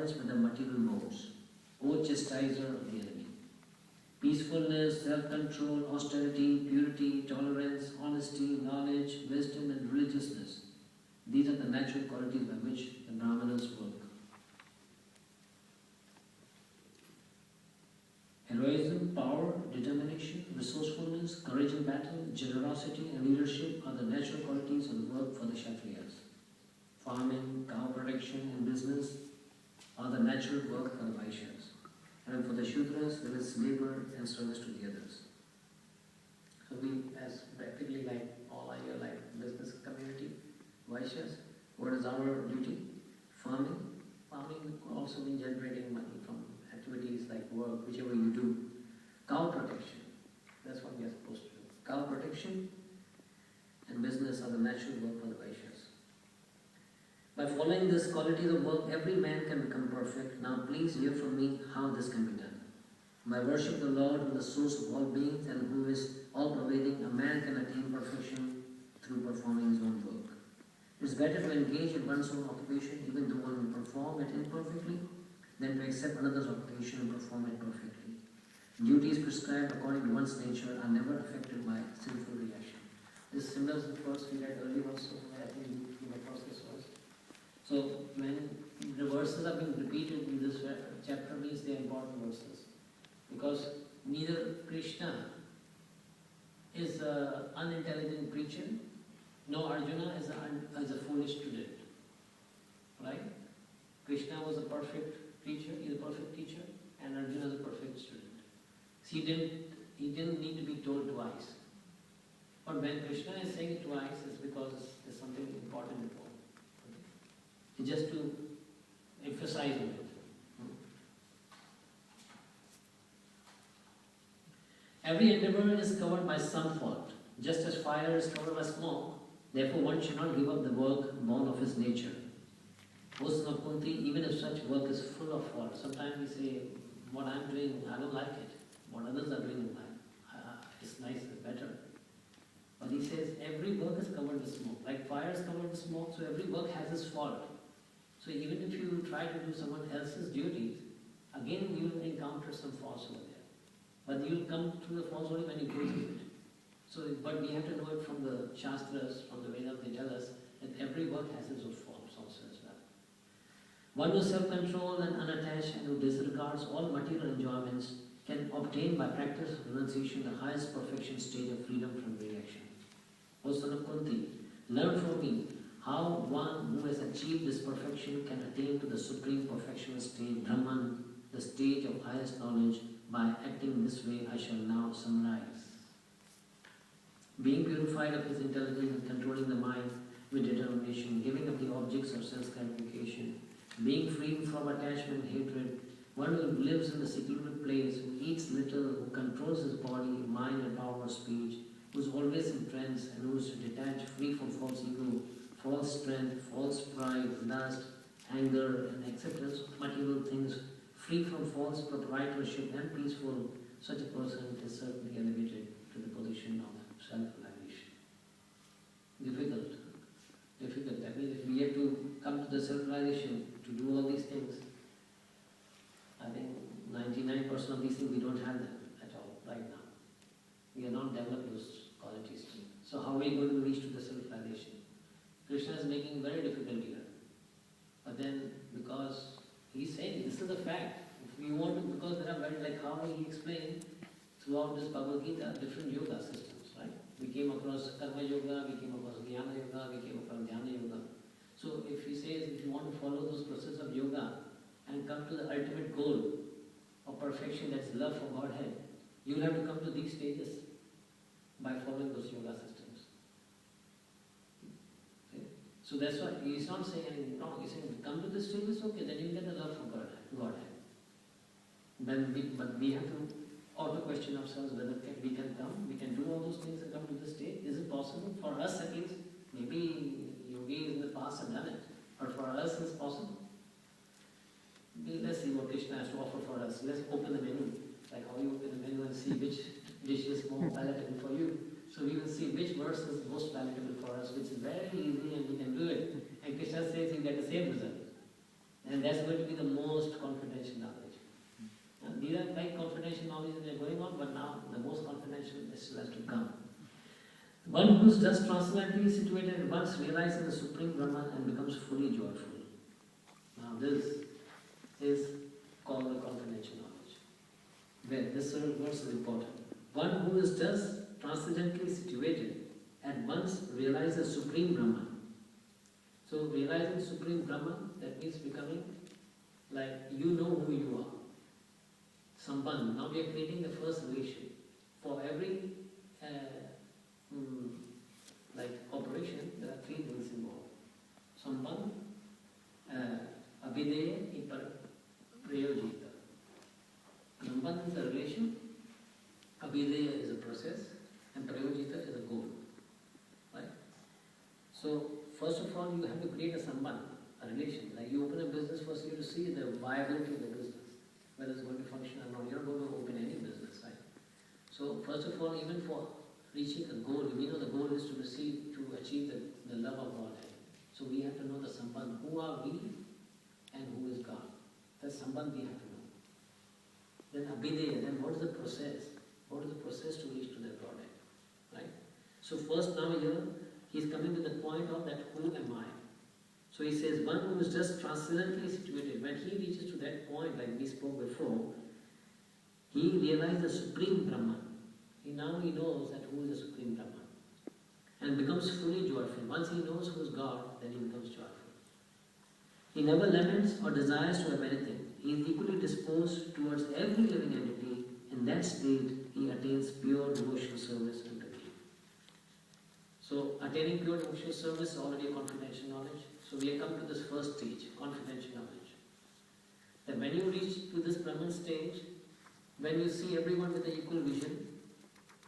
accordance with the material modes, O chastiser of the enemy. Peacefulness, self-control, austerity, purity, tolerance, honesty, knowledge, wisdom and religiousness. These are the natural qualities by which the Brahmanas work. Heroism, power, determination, resourcefulness, courage in battle, generosity and leadership are the natural qualities of the work for the Kshatriyas. Farming, cow protection and business are the natural work for the Vaishyas. And for the Shudras, there is labor and service to the others. So we, as practically like all are here, like business community, Vaishyas, what is our duty? Farming. Farming could also mean generating money from activities like work, whichever you do. Cow protection, that's what we are supposed to do. Cow protection and business are the natural work for the Vaishyas. By following these qualities of work, every man can become perfect. Now please hear from me how this can be done. By worship the Lord who is the source of all beings and who is all-pervading, a man can attain perfection through performing his own work. It is better to engage in one's own occupation, even though one will perform it imperfectly, than to accept another's occupation and perform it perfectly. Duties prescribed according to one's nature are never affected by sinful reaction. This similar to the verse we read earlier also, I think you came across this verse. So when the verses are being repeated in this chapter, means they are important verses. Because neither Krishna is an unintelligent preacher, nor Arjuna is a foolish student. Right? Krishna was a perfect preacher, he is a perfect teacher, and Arjuna is a perfect student. So he didn't need to be told twice. But when Krishna is saying it twice, it's because there's something important involved. It's just to emphasize on it. Every endeavor is covered by some fault, just as fire is covered by smoke. Therefore, one should not give up the work born of his nature. O son of Kunti, even if such work is full of fault, sometimes we say, what I'm doing, I don't like it. What others are doing in life, it's nice, it's better. But he says, every work is covered with smoke. Like fire is covered with smoke, so every work has its fault. So even if you try to do someone else's duties, again you will encounter some faults over there. But you will come to the faults only when you go through it. So, but we have to know it from the Shastras, from the Vedas, they tell us that every work has its own faults also as well. One who is self-controlled and unattached and who disregards all material enjoyments can obtain by practice of renunciation the highest perfection state of freedom from reaction. O son of Kunti, learn from me how one who has achieved this perfection can attain to the supreme perfectional state, Brahman, the stage of highest knowledge. By acting this way, I shall now summarize. Being purified of his intelligence and controlling the mind with determination, giving up the objects of sense gratification, being free from attachment and hatred, one who lives in the secluded place, who eats little, who controls his body, mind and power of speech, who is always in trance and who is detached, free from false ego, false strength, false pride, lust, anger and acceptance of material things, free from false proprietorship and peaceful, such a person is certainly elevated to the position of self-realization. Difficult. That means if we have to come to the self-realization to do all these things, I think 99% of these things we don't have them at all right now. We are not developed those qualities. So how are we going to reach to the self-realization? Krishna is making very difficult here. But then because he's saying this is a fact. If we want to, because there are very, like how he explained throughout this Bhagavad Gita, different yoga systems, right? We came across Karma Yoga, we came across Jnana Yoga, we came across Dhyana Yoga. So if he says, if you want to follow those processes of yoga and come to the ultimate goal of perfection, that's love for Godhead, you will have to come to these stages by following those yoga systems. Okay? So that's why he's not saying anything wrong. He's saying, come to this stage, okay, then you get the love for Godhead. But we have to auto-question ourselves whether we can come, we can do all those things and come to this state. Is it possible? For us at least, maybe yogis in the past have done it, but for us it's possible. Let's see what Krishna has to offer for us. Let's open the menu, like how you open the menu and see which dish is more palatable for you. So we will see which verse is most palatable for us, which is very easy and we can do it. And Krishna says you get the same result. And that's going to be the most confidential knowledge. These are like confidential knowledge that are going on, but now the most confidential still has to come. One who is just transcendently situated once realizes the Supreme Brahman and becomes fully joyful. Now this is called the confidential knowledge. Where this verse is important. One who is just transcendently situated and once realizes the Supreme Brahman. So realizing Supreme Brahman, that means becoming like you know who you are. Sambandh. Now we are creating the first relation. For every operation, there are three things involved. Sambandh, Abhideya, Prayojita. Sambandh is a relation, Abhideya is a process, and Prayojita is a goal. Right? So, first of all, you have to create a sambandh, a relation. Like you open a business, first you have to see the viability of the business, whether it's going to function or not. You're not going to open any business, right? So, first of all, even for reaching a goal, we know the goal is to achieve the love of God. So we have to know the sambandh. Who are we and who is God? That sambandh we have to know. Then abhideya, then what is the process? What is the process to reach to that Godhead? Right? So first now here, he's coming to the point of that who am I? So he says, one who is just transcendently situated, when he reaches to that point, like we spoke before, he realizes the Supreme Brahman. Now he knows that who is the Supreme Brahman and becomes fully joyful. Once he knows who is God, then he becomes joyful. He never laments or desires to have anything. He is equally disposed towards every living entity. In that state, he attains pure devotional service unto me. So, attaining pure devotional service is already a confidential knowledge. So, we have come to this first stage, confidential knowledge. That when you reach to this Brahman stage, when you see everyone with an equal vision,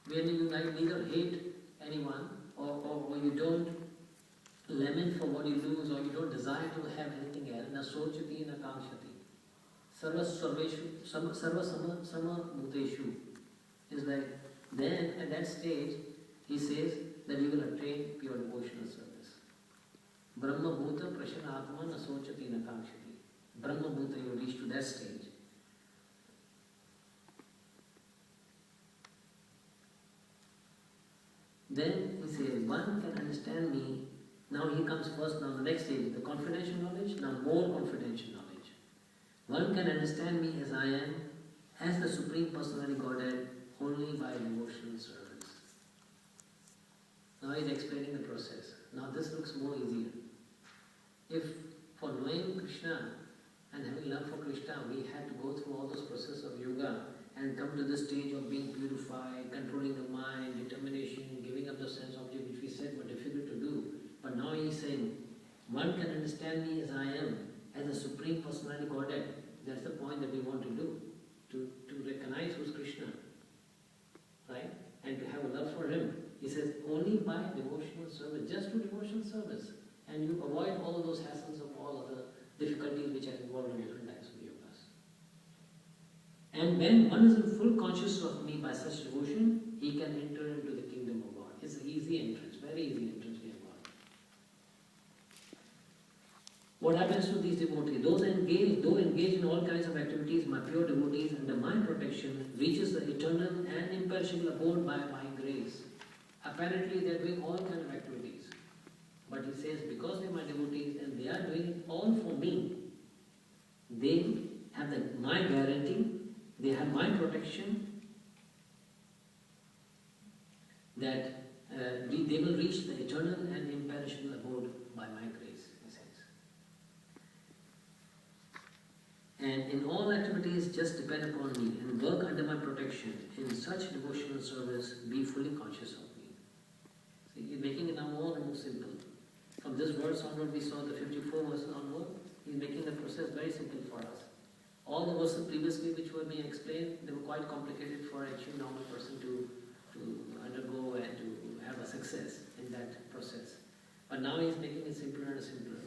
when you neither hate anyone or you don't lament for what you lose or you don't desire to have anything else, na sochati na kamshati. Sarva sama bhuteshu is like, then at that stage he says that you will attain pure devotional service. Brahma bhuta prashana atma na sochati na kamshati. Brahma bhuta, you reach to that stage. Then he says, one can understand me. Now he comes first, now the next stage, the confidential knowledge, now more confidential knowledge. One can understand me as I am, as the Supreme Personality Godhead, only by devotional service. Now he is explaining the process. Now this looks more easier. If for knowing Krishna and having love for Krishna, we had to go through all those processes of yoga and come to the stage of being purified, controlling the mind, determination, giving up the sense object, which we said were difficult to do. But now he is saying, one can understand me as I am, as a Supreme Personality Godhead. That's the point that we want to do, to recognize who's Krishna, right? And to have a love for him. He says, only by devotional service, just to devotional service. And you avoid all those hassles of all other difficulties which are involved in different types of yogas. And when one is in full consciousness of me by such devotion, he can enter into the kingdom of God. It's an easy entrance, very easy entrance we have got. What happens to these devotees? Though engaged in all kinds of activities, my pure devotees under my protection reaches the eternal and imperishable abode by my grace. Apparently they are doing all kinds of activities. But he says, because they are my devotees and they are doing it all for me, they have my guarantee, they have my protection, that they will reach the eternal and imperishable abode by my grace, he says. And in all activities, just depend upon me and work under my protection. In such devotional service, be fully conscious of me. See, he's making it now more and more simple. From this verse onward, we saw the 54 verses onward. He's making the process very simple for us. All the verses previously which were being explained, they were quite complicated for a normal person to undergo and to have a success in that process. But now he's making it simpler and simpler.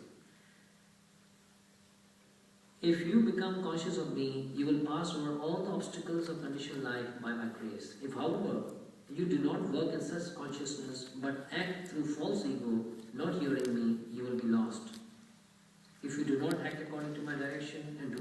If you become conscious of me, you will pass over all the obstacles of conditioned life by my grace. If, however, you do not work in such consciousness, but act through false ego, not hearing me, you will be lost. If you do not act according to my direction and do